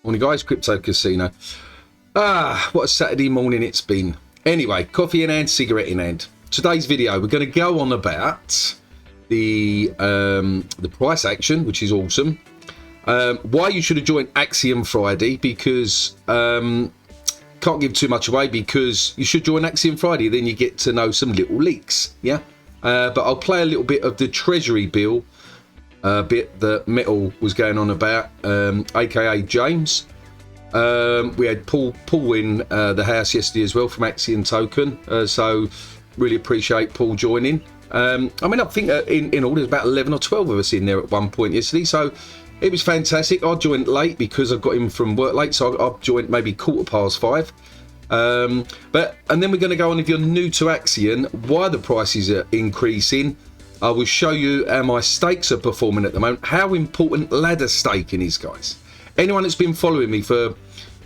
Morning guys, Crypto Casino. What a Saturday morning it's been. Anyway, coffee in hand, cigarette in hand. Today's video, we're going to go on about the price action, which is awesome. Why you should have joined Axion Friday, because can't give too much away, because you should join Axion Friday, then you get to know some little leaks. Yeah, but I'll play a little bit of the treasury bill bit that Metal was going on about, aka James. We had Paul in the house yesterday as well from Axion Token, so really appreciate Paul joining. I mean, I think in all there's about 11 or 12 of us in there at one point yesterday, so it was fantastic. I joined late because I got in from work late, so I joined maybe 5:15. And then we're going to go on, if you're new to Axion, why the prices are increasing. I will show you how my stakes are performing at the moment, how important ladder staking is, guys. Anyone that's been following me for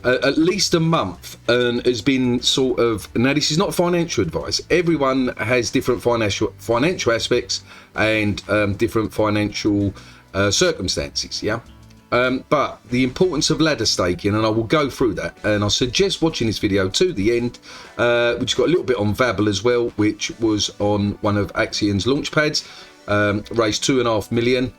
at least a month and has been sort of, now this is not financial advice, everyone has different financial aspects and different financial circumstances, yeah? But the importance of ladder staking, and I will go through that, and I suggest watching this video to the end, which got a little bit on Vabble as well, which was on one of Axion's launch pads, raised 2.5 million,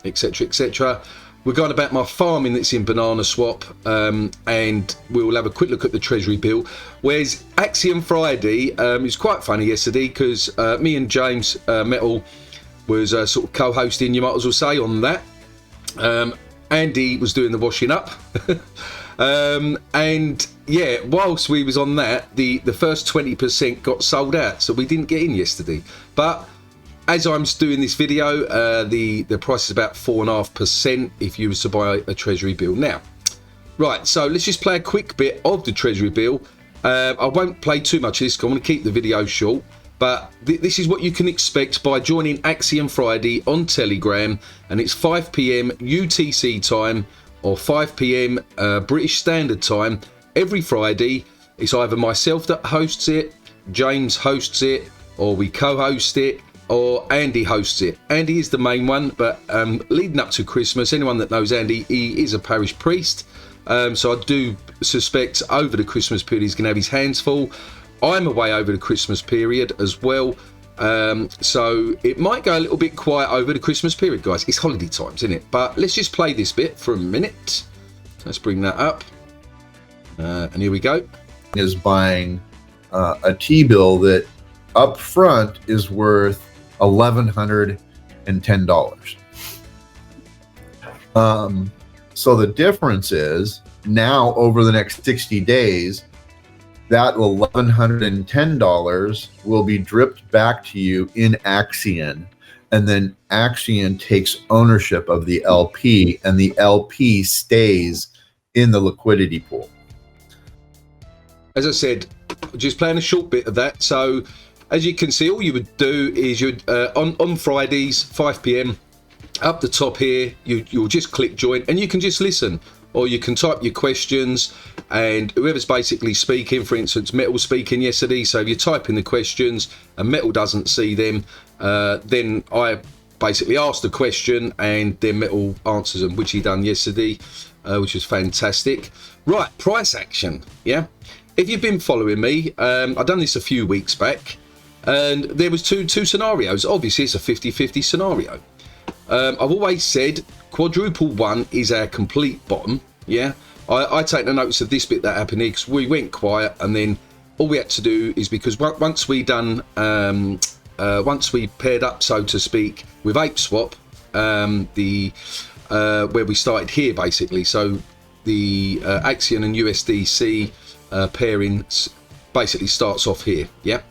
etc, etc. We're going about my farming that's in Banana Swap, and we'll have a quick look at the treasury bill. Whereas Axion Friday, it was quite funny yesterday, because me and James Metal was sort of co-hosting, you might as well say, on that. Andy was doing the washing up. And yeah, whilst we was on that, the first 20% got sold out, so we didn't get in yesterday. But as I'm doing this video, the price is about 4.5% if you was to buy a treasury bill now. Right, so let's just play a quick bit of the treasury bill. I won't play too much of this, because I want to keep the video short. But this is what you can expect by joining Axion Friday on Telegram, and it's 5 PM UTC time or 5 PM British Standard Time every Friday. It's either myself that hosts it, James hosts it, or we co-host it, or Andy hosts it. Andy is the main one, but leading up to Christmas, anyone that knows Andy, he is a parish priest, so I do suspect over the Christmas period he's going to have his hands full. I'm away over the Christmas period as well, so it might go a little bit quiet over the Christmas period, guys. It's holiday times, isn't it? But let's just play this bit for a minute. Let's bring that up, and here we go. Is buying a T-bill that up front is worth $1,110. So the difference is now over the next 60 days, that $1,110 will be dripped back to you in Axion, and then Axion takes ownership of the LP, and the LP stays in the liquidity pool. As I said, just playing a short bit of that. So as you can see, all you would do is you'd on Fridays 5 PM up the top here, you'll just click join, and you can just listen, or you can type your questions, and whoever's basically speaking, for instance, Metal speaking yesterday, so if you type in the questions and Metal doesn't see them, then I basically ask the question and then Metal answers them, which he done yesterday, which was fantastic. Right, price action, yeah? If you've been following me, I've done this a few weeks back, and there was two scenarios. Obviously, it's a 50-50 scenario. I've always said quadruple one is our complete bottom, yeah? I take the notice of this bit that happened here, because we went quiet, and then all we had to do is, because once we done, once we paired up, so to speak, with Apeswap, where we started here basically, so the Axion and USDC pairing basically starts off here, yeah?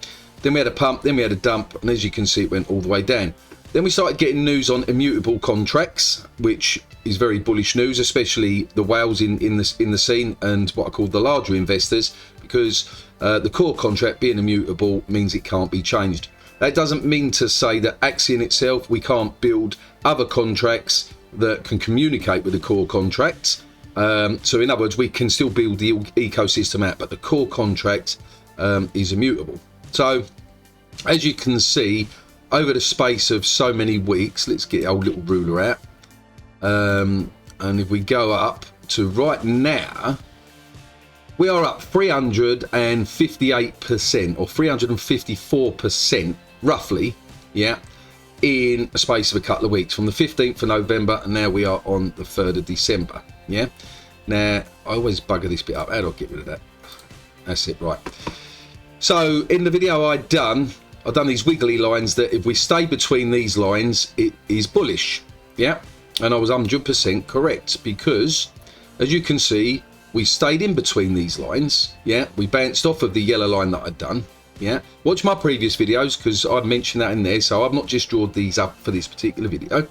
Then we had a pump, then we had a dump, and as you can see, it went all the way down. Then we started getting news on immutable contracts, which is very bullish news, especially the whales in the scene and what I call the larger investors, because the core contract being immutable means it can't be changed. That doesn't mean to say that Axion itself, we can't build other contracts that can communicate with the core contracts. So in other words, we can still build the ecosystem out, but the core contract is immutable. So as you can see, over the space of so many weeks, let's get our little ruler out, and if we go up, to right now, we are up 358% or 354% roughly, yeah, in a space of a couple of weeks, from the 15th of November, and now we are on the 3rd of December, yeah. Now, I always bugger this bit up. How do I get rid of that? That's it, right. So, in the video I've done these wiggly lines that if we stay between these lines, it is bullish, yeah. And I was 100% correct, because, as you can see, we stayed in between these lines, yeah. We bounced off of the yellow line that I'd done, yeah. Watch my previous videos, because I've mentioned that in there, so I've not just drawn these up for this particular video.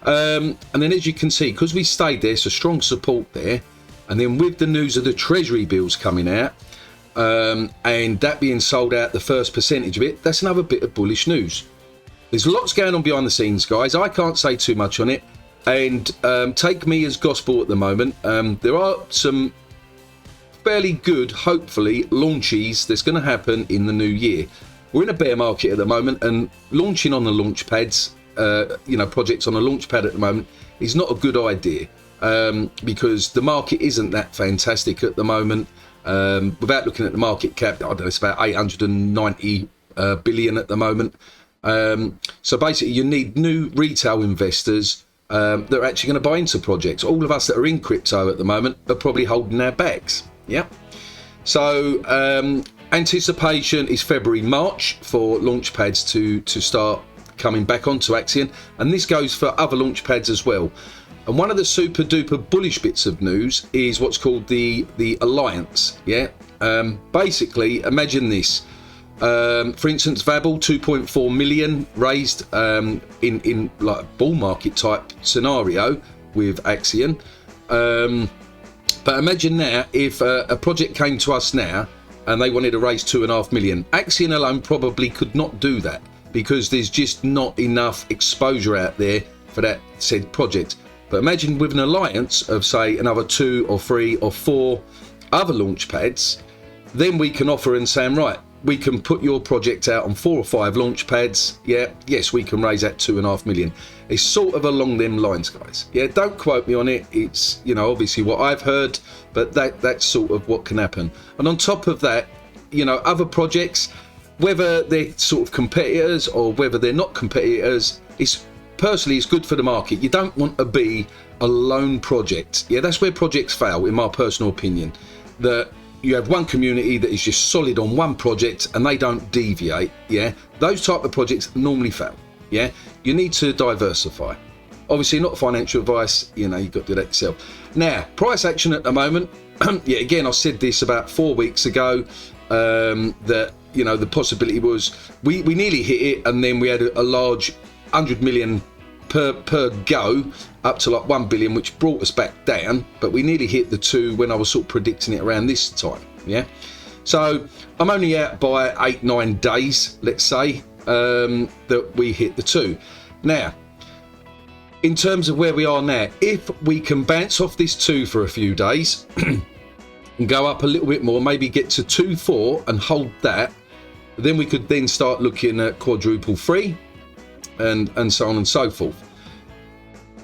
And then, as you can see, because we stayed there, so strong support there, and then with the news of the Treasury bills coming out, and that being sold out, the first percentage of it, that's another bit of bullish news. There's lots going on behind the scenes, guys. I can't say too much on it, and take me as gospel at the moment. There are some fairly good, hopefully, launches that's going to happen in the new year. We're in a bear market at the moment, and launching on the launch pads, projects on a launch pad at the moment is not a good idea, because the market isn't that fantastic at the moment. Without looking at the market cap, I don't know, it's about 890 billion at the moment. So basically, you need new retail investors that are actually going to buy into projects. All of us that are in crypto at the moment are probably holding our bags. Yeah. So anticipation is February, March for launch pads to start coming back onto Axion, and this goes for other launch pads as well. And one of the super duper bullish bits of news is what's called the alliance. Yeah. Basically, imagine this. For instance, Vabble, 2.4 million raised in like a bull market type scenario with Axion. But imagine now if a project came to us now and they wanted to raise 2.5 million. Axion alone probably could not do that, because there's just not enough exposure out there for that said project. But imagine with an alliance of, say, another 2 or 3 or 4 other launch pads, then we can offer and say, right, we can put your project out on 4 or 5 launch pads. Yeah, yes, we can raise that 2.5 million. It's sort of along them lines, guys. Yeah, don't quote me on it. It's, obviously what I've heard, but that's sort of what can happen. And on top of that, other projects, whether they're sort of competitors or whether they're not competitors, personally, it's good for the market. You don't want to be a lone project. Yeah, that's where projects fail, in my personal opinion. That you have one community that is just solid on one project and they don't deviate. Yeah, those type of projects normally fail. Yeah, you need to diversify. Obviously, not financial advice. You've got to do that yourself. Now, price action at the moment. Yeah, again, I said this about 4 weeks ago. That the possibility was we nearly hit it, and then we had a large 100 million per go up to like 1 billion, which brought us back down, but we nearly hit the 2 when I was sort of predicting it around this time. Yeah, so I'm only out by 8-9 days, let's say, that we hit the 2. Now, in terms of where we are now, if we can bounce off this 2 for a few days and go up a little bit more, maybe get to 2.4 and hold that, then we could then start looking at quadruple 3 and so on and so forth.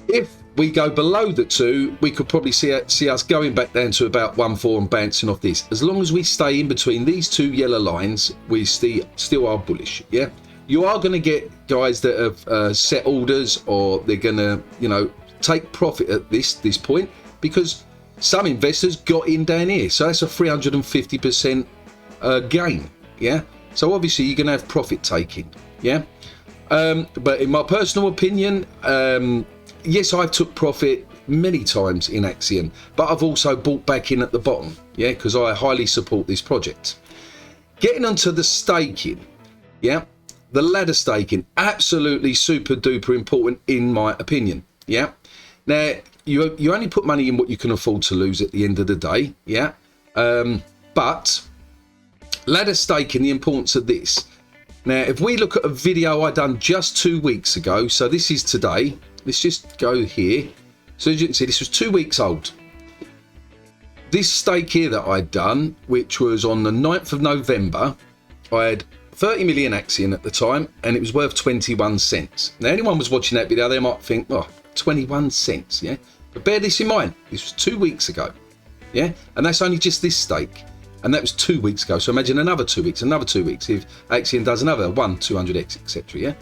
If we go below the 2, we could probably see us going back down to about 1.4 and bouncing off this. As long as we stay in between these 2 yellow lines, we still are bullish. Yeah, you are going to get guys that have set orders, or they're going to take profit at this point, because some investors got in down here, so that's a 350% gain. Yeah, so obviously you're going to have profit taking. Yeah. But in my personal opinion, yes, I took profit many times in Axion, but I've also bought back in at the bottom, yeah, because I highly support this project. Getting onto the staking, yeah, the ladder staking, absolutely super duper important in my opinion, yeah. Now, you only put money in what you can afford to lose at the end of the day, yeah. But ladder staking, the importance of this. Now, if we look at a video I done just 2 weeks ago, so this is today, let's just go here. So as you can see, this was 2 weeks old. This stake here that I'd done, which was on the 9th of November, I had 30 million Axion at the time, and it was worth 21 cents. Now, anyone was watching that video, they might think, oh, 21 cents, yeah? But bear this in mind, this was 2 weeks ago, yeah? And that's only just this stake. And that was 2 weeks ago. So imagine another 2 weeks, another 2 weeks, if Axion does another 200x, etc., yeah?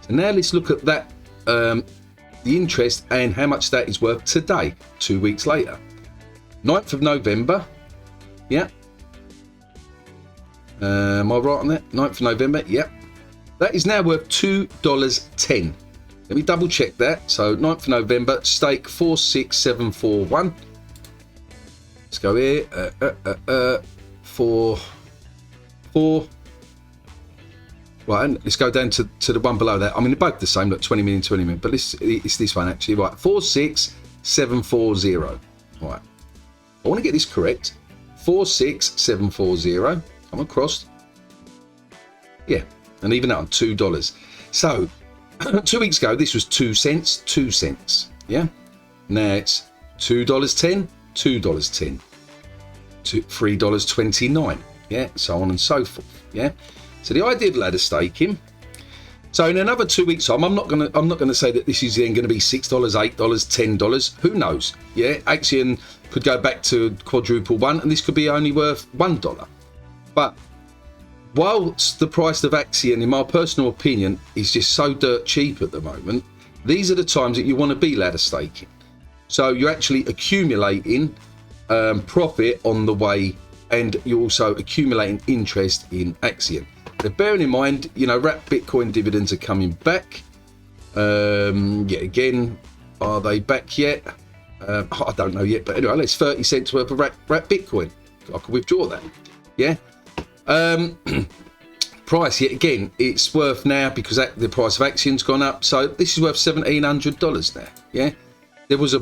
So now let's look at that, the interest and how much that is worth today, 2 weeks later. 9th of November, yeah? Am I right on that? 9th of November, yeah. That is now worth $2.10. Let me double check that. So 9th of November, stake 46741. Let's go here. 4. Right, and let's go down to the one below that. I mean, they're both the same. Look, 20 million, 20 million. But it's this one actually. Right, 46740. Right. I want to get this correct. 46740. Come across. Yeah, and even that on $2. So 2 weeks ago, this was 2 cents, 2 cents. Yeah. Now it's $2.10, $2.10, $3.29. Yeah, so on and so forth. Yeah. So the idea of ladder staking. So in another 2 weeks' time, I'm not gonna say that this is then going to be $6, $8, $10. Who knows? Yeah, Axion could go back to quadruple one, and this could be only worth $1. But whilst the price of Axion, in my personal opinion, is just so dirt cheap at the moment, these are the times that you want to be ladder staking. So you're actually accumulating profit on the way, and you're also accumulating interest in Axion. Now, bearing in mind, you know, wrapped Bitcoin dividends are coming back. Yeah, again, are they back yet? I don't know yet, but anyway, it's 30 cents worth of wrapped Bitcoin. I could withdraw that. Yeah. Price yet again, it's worth now because the price of Axion's gone up. So this is worth $1,700 now. Yeah. There was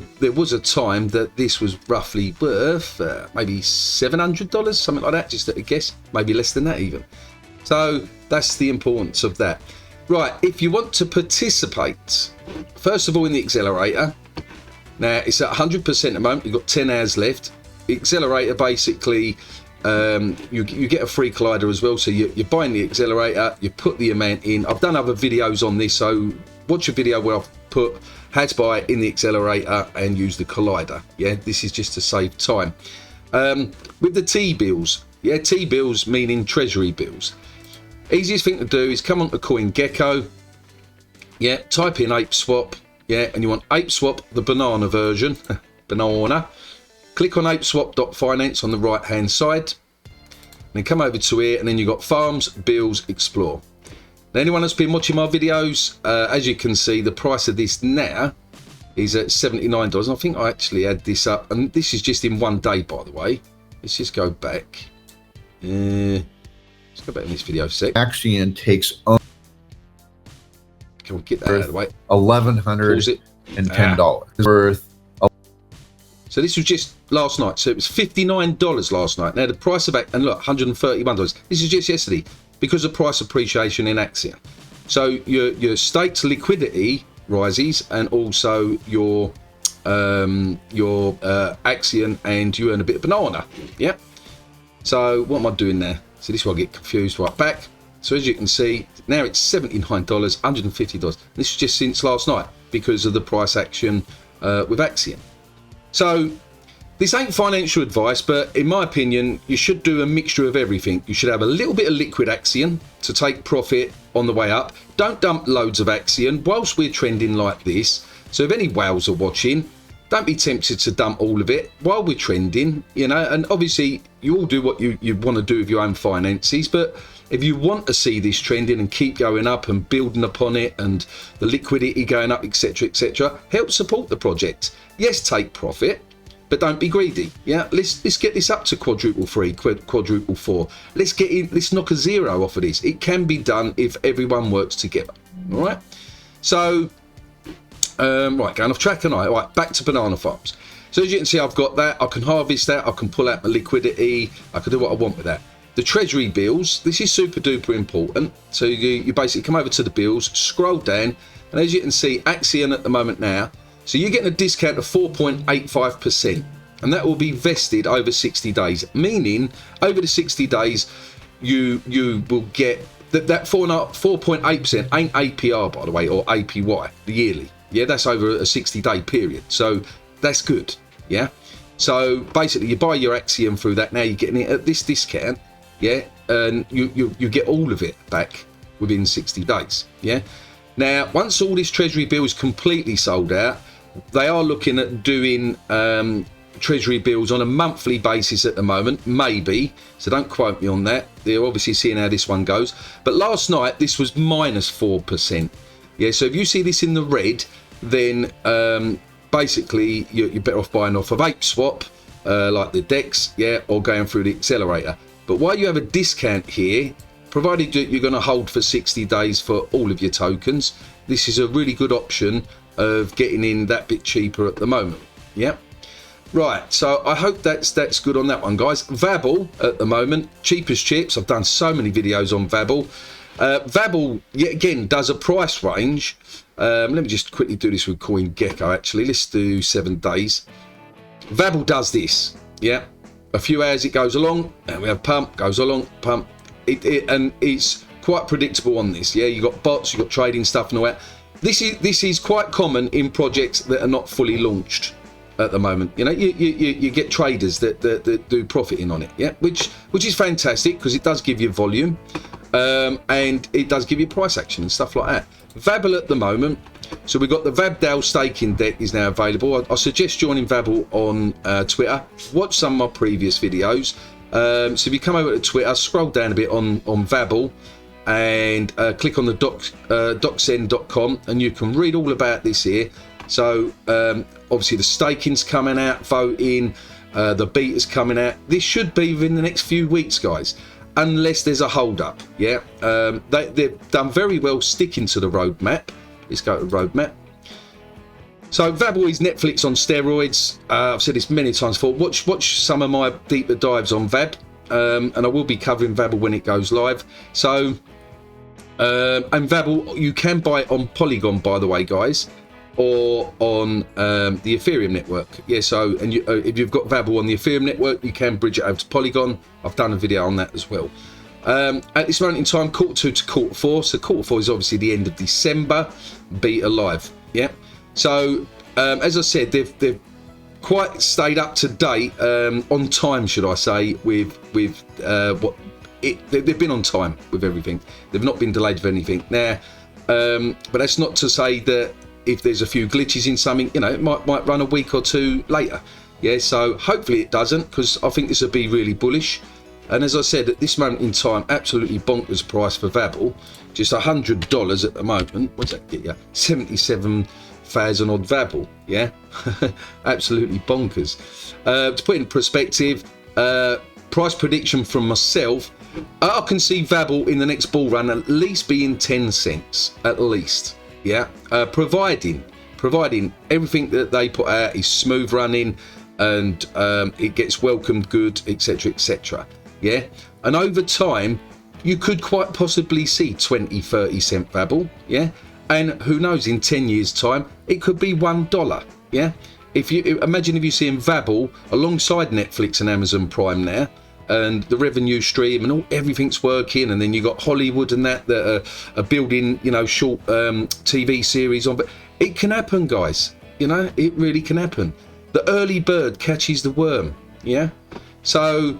a time that this was roughly worth maybe $700, something like that, just at a guess, maybe less than that even. So that's the importance of that. Right, if you want to participate, first of all in the accelerator, now it's at 100% at the moment, you've got 10 hours left. The accelerator basically, you get a free collider as well, so you're buying the accelerator, you put the amount in. I've done other videos on this, so watch a video where I've put how to buy it in the accelerator and use the collider. Yeah, this is just to save time. With the T-bills, yeah, T-bills meaning treasury bills. Easiest thing to do is come on to CoinGecko, yeah, type in Apeswap, yeah, and you want Apeswap, the banana version, banana. Click on apeswap.finance on the right hand side, then come over to here, and then you've got Farms, Bills, Explore. Now, anyone that's been watching my videos, as you can see, the price of this now is at $79. I think I actually had this up, and this is just in 1 day, by the way. Let's just go back. Let's go back in this video a sec. Axion takes Can we get that out of the way? $1,110 worth. So this was just last night. So it was $59 last night. Now the price of and look, $131. This is just yesterday because of price appreciation in Axion. So your staked liquidity rises, and also your Axion, and you earn a bit of banana. Yeah. So what am I doing there? So this is where I get confused. Right back. So as you can see, now it's $79, $150. This is just since last night because of the price action with Axion. So this ain't financial advice, but in my opinion, you should do a mixture of everything. You should have a little bit of liquid Axion to take profit on the way up. Don't dump loads of Axion whilst we're trending like this. So if any whales are watching, don't be tempted to dump all of it while we're trending, you know. And obviously you all do what you want to do with your own finances, but if you want to see this trending and keep going up and building upon it, and the liquidity going up, etc., help support the project. Yes, take profit, but don't be greedy. Yeah, let's get this up to quadruple 3, quadruple 4. Let's get in. Let's knock a 0 off of this. It can be done if everyone works together. All right. So, right, going off track, and right, back to banana farms. So as you can see, I've got that. I can harvest that. I can pull out my liquidity. I can do what I want with that. The treasury bills, this is super duper important. So you basically come over to the bills, scroll down, and as you can see, Axion at the moment now, so you're getting a discount of 4.85%, and that will be vested over 60 days, meaning over the 60 days, you will get that 4.8% ain't APR, by the way, or APY, the yearly. Yeah, that's over a 60-day period. So that's good. Yeah. So basically, you buy your Axion through that. Now you're getting it at this discount. Yeah, and you get all of it back within 60 days. Yeah. Now, once all this treasury bill is completely sold out, they are looking at doing treasury bills on a monthly basis at the moment, maybe. So don't quote me on that. They're obviously seeing how this one goes. But last night, this was minus 4%. Yeah, so if you see this in the red, then basically you're better off buying off of Apeswap, like the DEX, yeah, or going through the accelerator. But while you have a discount here, provided you're going to hold for 60 days for all of your tokens, this is a really good option of getting in that bit cheaper at the moment. Yeah. Right, so I hope that's good on that one, guys. Vabble at the moment, cheap as chips. I've done so many videos on Vabble. Vabble, yet again, does a price range. Let me just quickly do this with CoinGecko, actually. Let's do 7 days. Vabble does this, yeah. A few hours it goes along, and we have pump, goes along, pump. And it's quite predictable on this, yeah. You've got bots, you've got trading stuff and all that. This is quite common in projects that are not fully launched at the moment. You know, you get traders that do profiting on it, yeah, which is fantastic because it does give you volume, and it does give you price action and stuff like that. Vabble at the moment, so we've got the Vabble staking deck is now available. I suggest joining Vabble on Twitter. Watch some of my previous videos. So if you come over to Twitter, scroll down a bit on Vabble, and click on the docsend.com, and you can read all about this here. So obviously the staking's coming out, voting, the beta's coming out. This should be within the next few weeks, guys, unless there's a hold up. Yeah, they've done very well sticking to the roadmap. Let's go to the roadmap. So Vabble is Netflix on steroids. I've said this many times before. Watch some of my deeper dives on Vab, and I will be covering Vabble when it goes live. So and Vabble, you can buy it on Polygon, by the way, guys, or on the Ethereum network. Yeah, so and if you've got Vabble on the Ethereum network, you can bridge it over to Polygon. I've done a video on that as well. At this moment in time, Q2 to Q4. So Q4 is obviously the end of December. Beta live. Yeah. So as I said, they've quite stayed up to date, on time, should I say, with they've been on time with everything. They've not been delayed with anything. Now, but that's not to say that if there's a few glitches in something, you know, it might run a week or two later. Yeah, so hopefully it doesn't, because I think this will be really bullish. And as I said, at this moment in time, absolutely bonkers price for Vabble. Just $100 at the moment. What's that get you? 77,000 odd Vabble. Yeah, absolutely bonkers. To put in perspective, price prediction from myself, I can see Vabble in the next bull run at least being 10 cents, at least. Yeah, providing everything that they put out is smooth running, and it gets welcomed good, etc, etc. Yeah, and over time you could quite possibly see 20-30 cent Vabble. Yeah, and who knows, in 10 years time it could be $1. Yeah, if you imagine if you see Vabble alongside Netflix and Amazon Prime now, and the revenue stream and everything's working, and then you got Hollywood and that are building, you know, short TV series on. But it can happen, guys. You know, it really can happen. The early bird catches the worm. Yeah. So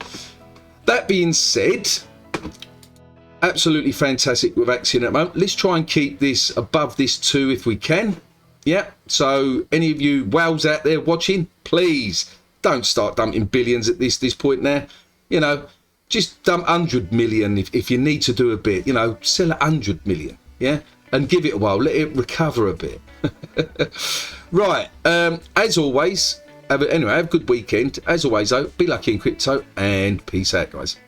that being said, absolutely fantastic with Axion at the moment. Let's try and keep this above this 2 if we can. Yeah. So any of you wows out there watching, please don't start dumping billions at this point now. You know, just dump 100 million if you need to do a bit. You know, sell 100 million, yeah, and give it a while. Let it recover a bit. Right. As always, have a good weekend. As always, though, be lucky in crypto, and peace out, guys.